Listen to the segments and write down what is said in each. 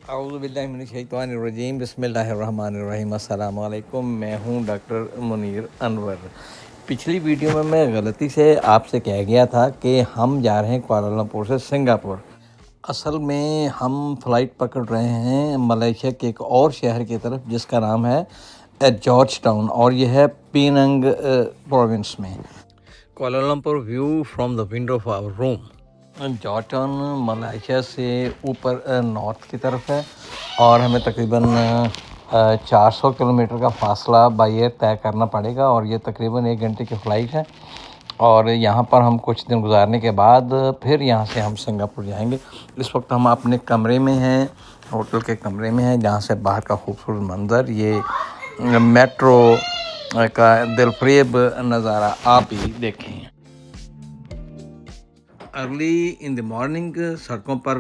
औज़ुबिल्लाहिमिनश्शैतानिर्रजीम बिस्मिल्लाहिर्रहमानिर्रहीम अस्सलाम वालेकुम। मैं हूँ डॉक्टर मुनीर अनवर। पिछली वीडियो में मैं गलती से आपसे कह गया था कि हम जा रहे हैं कुआलालंपुर से सिंगापुर। असल में हम फ़्लाइट पकड़ रहे हैं मलेशिया के एक और शहर की तरफ जिसका नाम है जॉर्ज टाउन, और यह है पेनंग प्रोविंस में। Kuala Lumpur view from the window of our room. George Town Malaysia से ऊपर नॉर्थ की तरफ है और हमें तकरीबन 400 किलोमीटर का फासला बाय एयर तय करना पड़ेगा, और ये तकरीबन 1 घंटे की फ़्लाइट है। और यहाँ पर हम कुछ दिन गुजारने के बाद फिर यहाँ से हम सिंगापुर जाएंगे। इस वक्त हम अपने कमरे में हैं, होटल के कमरे में हैं, जहाँ से बाहर का खूबसूरत मंज़र, ये मेट्रो का दिलफरेब नज़ारा आप ही देखें। अर्ली इन द मॉर्निंग सड़कों पर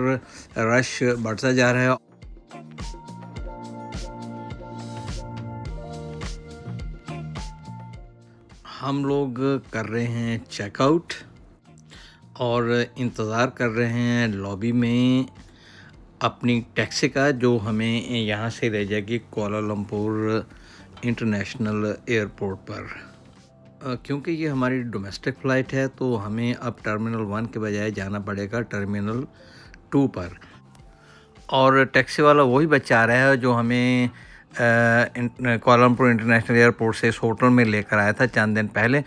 रश बढ़ता जा रहा है। हम लोग कर रहे हैं चेकआउट और इंतज़ार कर रहे हैं लॉबी में अपनी टैक्सी का, जो हमें यहाँ से ले जाएगी कुआलालंपुर इंटरनेशनल एयरपोर्ट पर। क्योंकि ये हमारी डोमेस्टिक फ़्लाइट है तो हमें अब टर्मिनल 1 के बजाय जाना पड़ेगा टर्मिनल 2 पर। और टैक्सी वाला वही बच्चा आ रहा है जो हमें कुआलालंपुर इंटरनेशनल एयरपोर्ट से इस होटल में लेकर आया था चंद दिन पहले।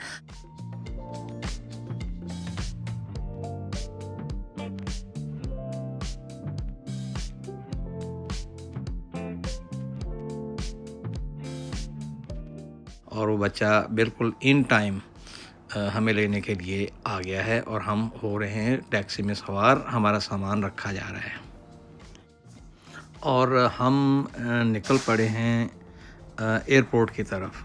और वो बच्चा बिल्कुल इन टाइम हमें लेने के लिए आ गया है और हम हो रहे हैं टैक्सी में सवार। हमारा सामान रखा जा रहा है और हम निकल पड़े हैं एयरपोर्ट की तरफ।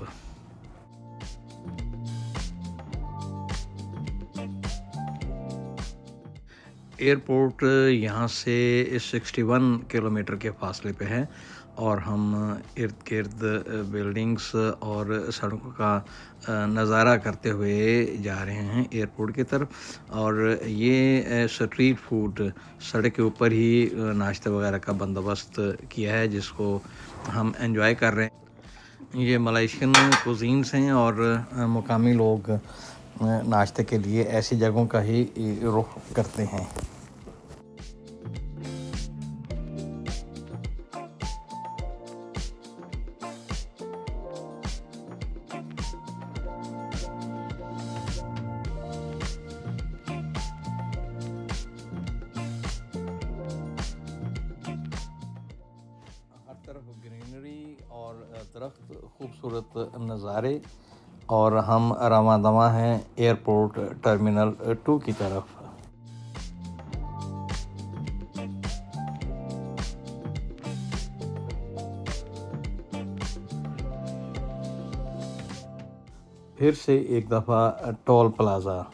एयरपोर्ट यहाँ से 61 किलोमीटर के फासले पे है और हम इर्द गिर्द बिल्डिंग्स और सड़कों का नज़ारा करते हुए जा रहे हैं एयरपोर्ट की तरफ। और ये स्ट्रीट फूड सड़क के ऊपर ही नाश्ते वगैरह का बंदोबस्त किया है जिसको हम एंजॉय कर रहे हैं। ये मलेशियन कुजीन्स हैं और मुकामी लोग नाश्ते के लिए ऐसी जगहों का ही रुख करते हैं। हर तरफ ग्रीनरी और दरख्त, खूबसूरत नज़ारे, और हम रवां हैं एयरपोर्ट टर्मिनल 2 की तरफ। फिर से एक दफ़ा टोल प्लाज़ा।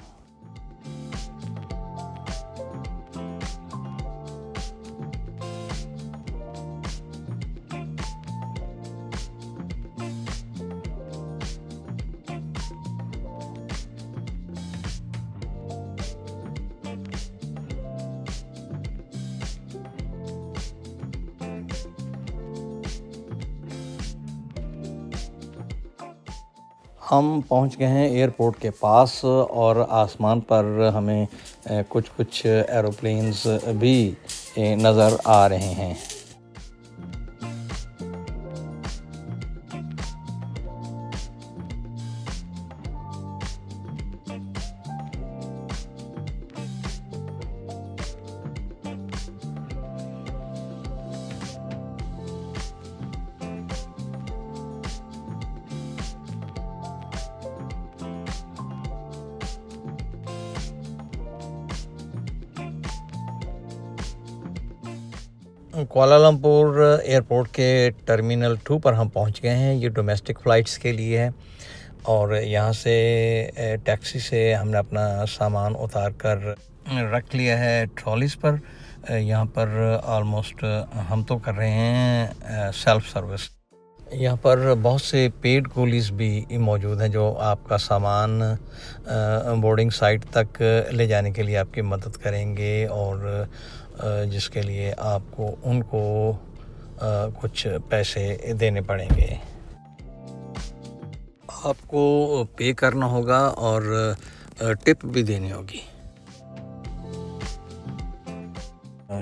हम पहुंच गए हैं एयरपोर्ट के पास और आसमान पर हमें कुछ एरोप्लेन्स भी नज़र आ रहे हैं। कुआलालंपुर एयरपोर्ट के टर्मिनल 2 पर हम पहुंच गए हैं। ये डोमेस्टिक फ़्लाइट्स के लिए है और यहाँ से टैक्सी से हमने अपना सामान उतार कर रख लिया है ट्रॉलीज़ पर। यहाँ पर ऑलमोस्ट हम तो कर रहे हैं सेल्फ़ सर्विस। यहाँ पर बहुत से पेड कूलीज़ भी मौजूद हैं जो आपका सामान बोर्डिंग साइट तक ले जाने के लिए आपकी मदद करेंगे और जिसके लिए आपको उनको कुछ पैसे देने पड़ेंगे। आपको पे करना होगा और टिप भी देनी होगी।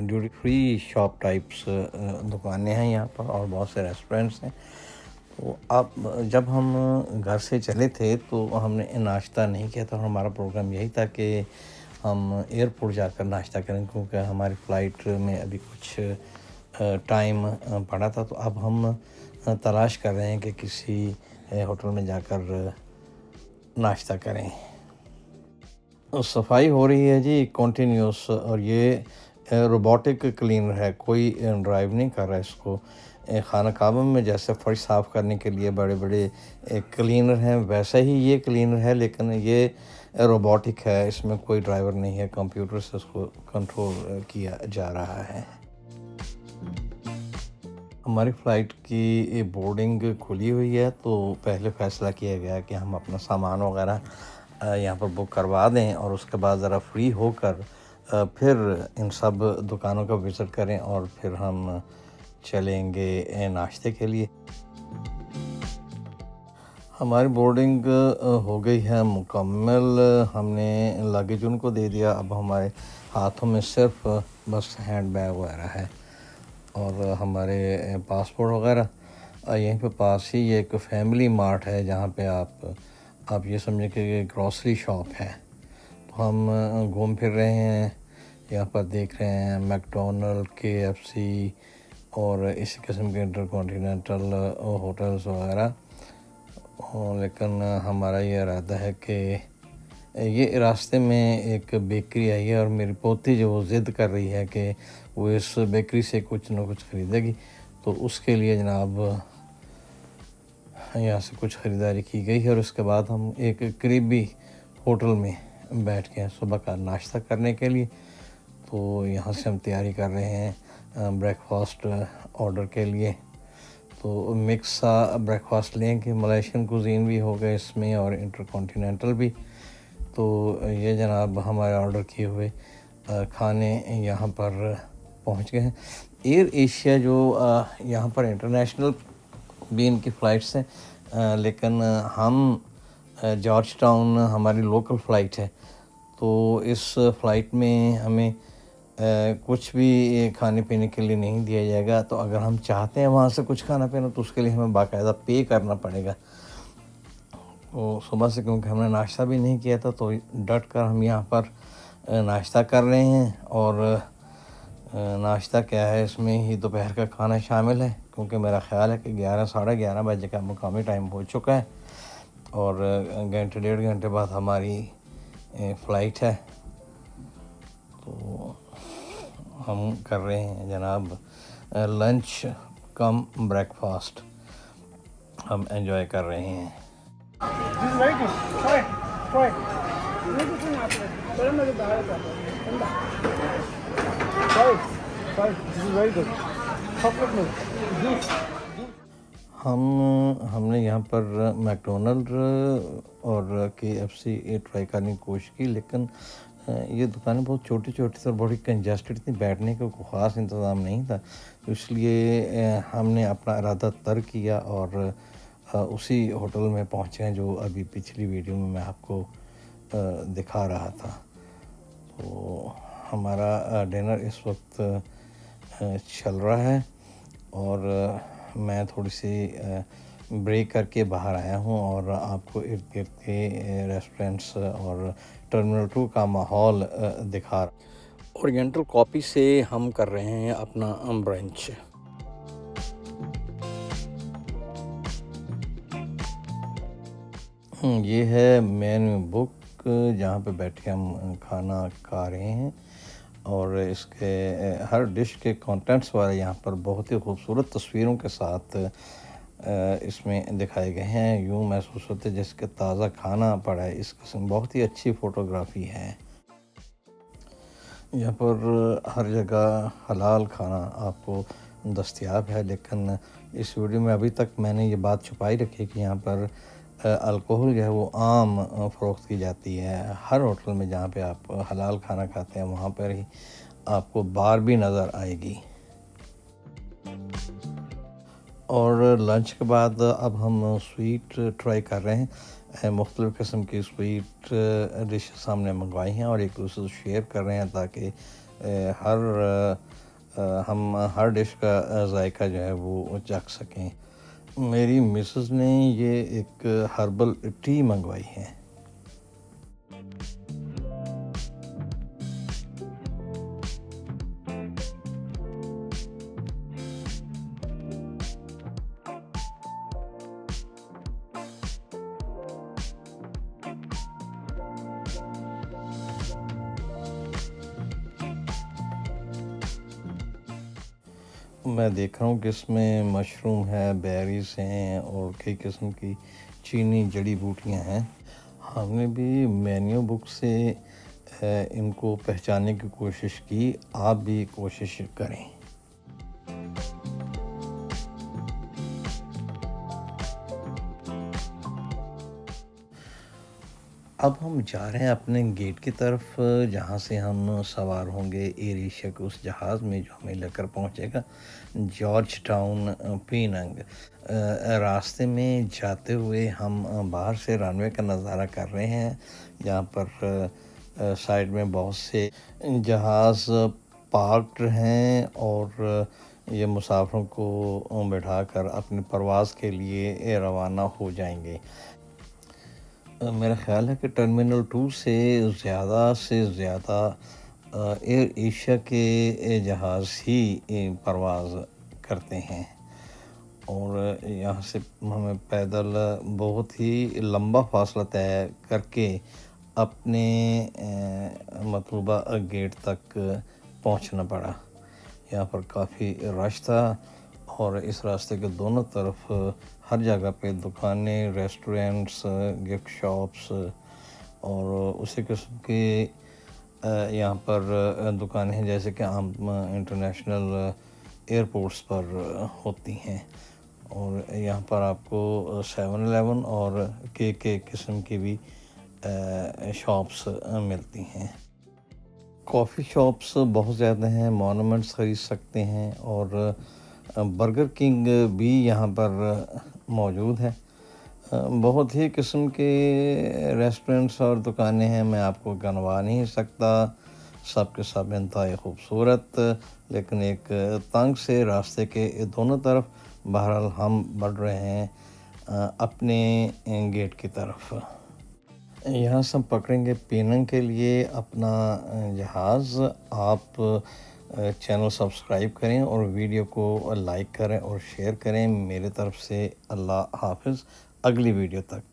ड्यूटी फ्री शॉप टाइप्स दुकानें हैं यहाँ पर और बहुत से रेस्टोरेंट्स हैं। तो आप जब हम घर से चले थे तो हमने नाश्ता नहीं किया था। हमारा प्रोग्राम यही था कि हम एयरपोर्ट जाकर नाश्ता करें, क्योंकि हमारी फ़्लाइट में अभी कुछ टाइम पड़ा था। तो अब हम तलाश कर रहे हैं कि किसी होटल में जाकर नाश्ता करें। सफाई हो रही है जी कंटिन्यूस, और ये रोबोटिक क्लीनर है, कोई ड्राइव नहीं कर रहा है इसको। खाना काबा में जैसे फर्श साफ़ करने के लिए बड़े बड़े क्लीनर हैं, वैसा ही ये क्लीनर है, लेकिन ये रोबोटिक है, इसमें कोई ड्राइवर नहीं है, कंप्यूटर से उसको कंट्रोल किया जा रहा है। हमारी फ़्लाइट की बोर्डिंग खुली हुई है, तो पहले फ़ैसला किया गया कि हम अपना सामान वगैरह यहाँ पर बुक करवा दें और उसके बाद ज़रा फ्री होकर फिर इन सब दुकानों का विज़िट करें और फिर हम चलेंगे नाश्ते के लिए। हमारी बोर्डिंग हो गई है मुकम्मल। हमने लगेज उनको दे दिया। अब हमारे हाथों में सिर्फ बस हैंड बैग वगैरह है और हमारे पासपोर्ट वगैरह। यहीं पे पास ही एक फैमिली मार्ट है, जहाँ पे आप ये समझें कि ग्रॉसरी शॉप है। तो हम घूम फिर रहे हैं, यहाँ पर देख रहे हैं मैकडोनल्ड, KFC और इसी किस्म के इंटरकॉन्टिनेंटल होटल्स वगैरह। लेकिन हमारा ये इरादा है कि ये रास्ते में एक बेकरी आई है और मेरी पोती जो वो ज़िद कर रही है कि वो इस बेकरी से कुछ ना कुछ ख़रीदेगी, तो उसके लिए जनाब यहाँ से कुछ ख़रीदारी की गई है। और उसके बाद हम एक करीबी होटल में बैठ गए सुबह का नाश्ता करने के लिए। तो यहाँ से हम तैयारी कर रहे हैं ब्रेकफास्ट ऑर्डर के लिए। तो मिक्स सा ब्रेकफास्ट लेंगे, मलेशियन कुजीन भी होगा इसमें और इंटरकॉन्टिनेंटल भी। तो ये जनाब हमारे ऑर्डर किए हुए खाने यहाँ पर पहुँच गए हैं। एयर एशिया जो यहाँ पर इंटरनेशनल भी इनकी फ़्लाइट्स हैं, लेकिन हम जॉर्ज टाउन हमारी लोकल फ़्लाइट है। तो इस फ़्लाइट में हमें कुछ भी खाने पीने के लिए नहीं दिया जाएगा। तो अगर हम चाहते हैं वहाँ से कुछ खाना पीना, तो उसके लिए हमें बाकायदा पे करना पड़ेगा। तो सुबह से क्योंकि हमने नाश्ता भी नहीं किया था, तो डट कर हम यहाँ पर नाश्ता कर रहे हैं। और नाश्ता क्या है, इसमें ही दोपहर का खाना शामिल है, क्योंकि मेरा ख़्याल है कि 11 साढ़े 11 बजे का मुकामी टाइम हो चुका है और घंटे डेढ़ घंटे बाद हमारी फ़्लाइट है। तो हम कर रहे हैं जनाब लंच कम ब्रेकफास्ट हम एंजॉय कर रहे हैं। हमने यहाँ पर मैकडोनल्ड और KFC ये ट्राई करने की कोशिश की, लेकिन ये दुकानें बहुत छोटी छोटी थी और बड़ी कंजस्टेड थी, बैठने का कोई ख़ास इंतज़ाम नहीं था। तो इसलिए हमने अपना इरादा तर्क किया और उसी होटल में पहुँचे हैं जो अभी पिछली वीडियो में मैं आपको दिखा रहा था। तो हमारा डिनर इस वक्त चल रहा है और मैं थोड़ी सी ब्रेक करके बाहर आया हूँ और आपको इर्द गिर्द के रेस्टोरेंट्स और टर्मिनल 2 का माहौल दिखा रहा। ओरिएंटल कॉफ़ी से हम कर रहे हैं अपना ब्रंच। ये है मेन्यू बुक, जहाँ पे बैठ के हम खाना खा रहे हैं और इसके हर डिश के कंटेंट्स वाले यहाँ पर बहुत ही खूबसूरत तस्वीरों के साथ इसमें दिखाए गए हैं। यूँ महसूस होता है जैसे कि ताज़ा खाना पड़ा है। इस किस्म बहुत ही अच्छी फ़ोटोग्राफ़ी है। यहाँ पर हर जगह हलाल खाना आपको दस्तयाब है, लेकिन इस वीडियो में अभी तक मैंने ये बात छुपाई रखी कि यहाँ पर अल्कोहल जो है वो आम फ़रोख्त की जाती है। हर होटल में जहाँ पे आप हलाल खाना खाते हैं वहाँ पर ही आपको बार भी नज़र आएगी। और लंच के बाद अब हम स्वीट ट्राई कर रहे हैं। मुख्तलिफ़ किस्म की स्वीट डिशेस हमने मंगवाई हैं और एक दूसरे से शेयर कर रहे हैं ताकि हम हर डिश का जायका जो है वो चख सकें। मेरी मिसेस ने ये एक हर्बल टी मंगवाई है। मैं देख रहा हूँ कि इसमें मशरूम है, बेरीज़ हैं और कई किस्म की चीनी जड़ी बूटियाँ हैं। हमने भी मेन्यू बुक से इनको पहचानने की कोशिश की, आप भी कोशिश करें। अब हम जा रहे हैं अपने गेट की तरफ, जहाँ से हम सवार होंगे एयर एशिया के उस जहाज़ में जो हमें लेकर पहुँचेगा जॉर्ज टाउन पीनंग। रास्ते में जाते हुए हम बाहर से रनवे का नज़ारा कर रहे हैं। यहाँ पर साइड में बहुत से जहाज़ पार्क्ड हैं और ये मुसाफिरों को बैठाकर अपनी परवाज़ के लिए रवाना हो जाएंगे। मेरा ख़्याल है कि टर्मिनल 2 से ज़्यादा एयर एशिया के जहाज़ ही परवाज़ करते हैं और यहाँ से हमें पैदल बहुत ही लंबा फ़ासला तय करके अपने मतलूबा गेट तक पहुँचना पड़ा। यहाँ पर काफ़ी रश था और इस रास्ते के दोनों तरफ हर जगह पे दुकानें, रेस्टोरेंट्स, गिफ्ट शॉप्स और उसी किस्म के यहाँ पर दुकानें हैं जैसे कि आम इंटरनेशनल एयरपोर्ट्स पर होती हैं। और यहाँ पर आपको 7-Eleven और के किस्म की भी शॉप्स मिलती हैं। कॉफ़ी शॉप्स बहुत ज़्यादा हैं, मॉन्यूमेंट्स ख़रीद सकते हैं और बर्गर किंग भी यहाँ पर मौजूद है। बहुत ही किस्म के रेस्टोरेंट्स और दुकानें हैं, मैं आपको गिनवा नहीं सकता। सब के सब इंतहाई खूबसूरत, लेकिन एक तंग से रास्ते के दोनों तरफ बहरहाल हम बढ़ रहे हैं अपने गेट की तरफ। यहाँ से हम पकड़ेंगे पेनंग के लिए अपना जहाज़। आप चैनल सब्सक्राइब करें और वीडियो को लाइक करें और शेयर करें। मेरे तरफ से अल्लाह हाफ़िज़, अगली वीडियो तक।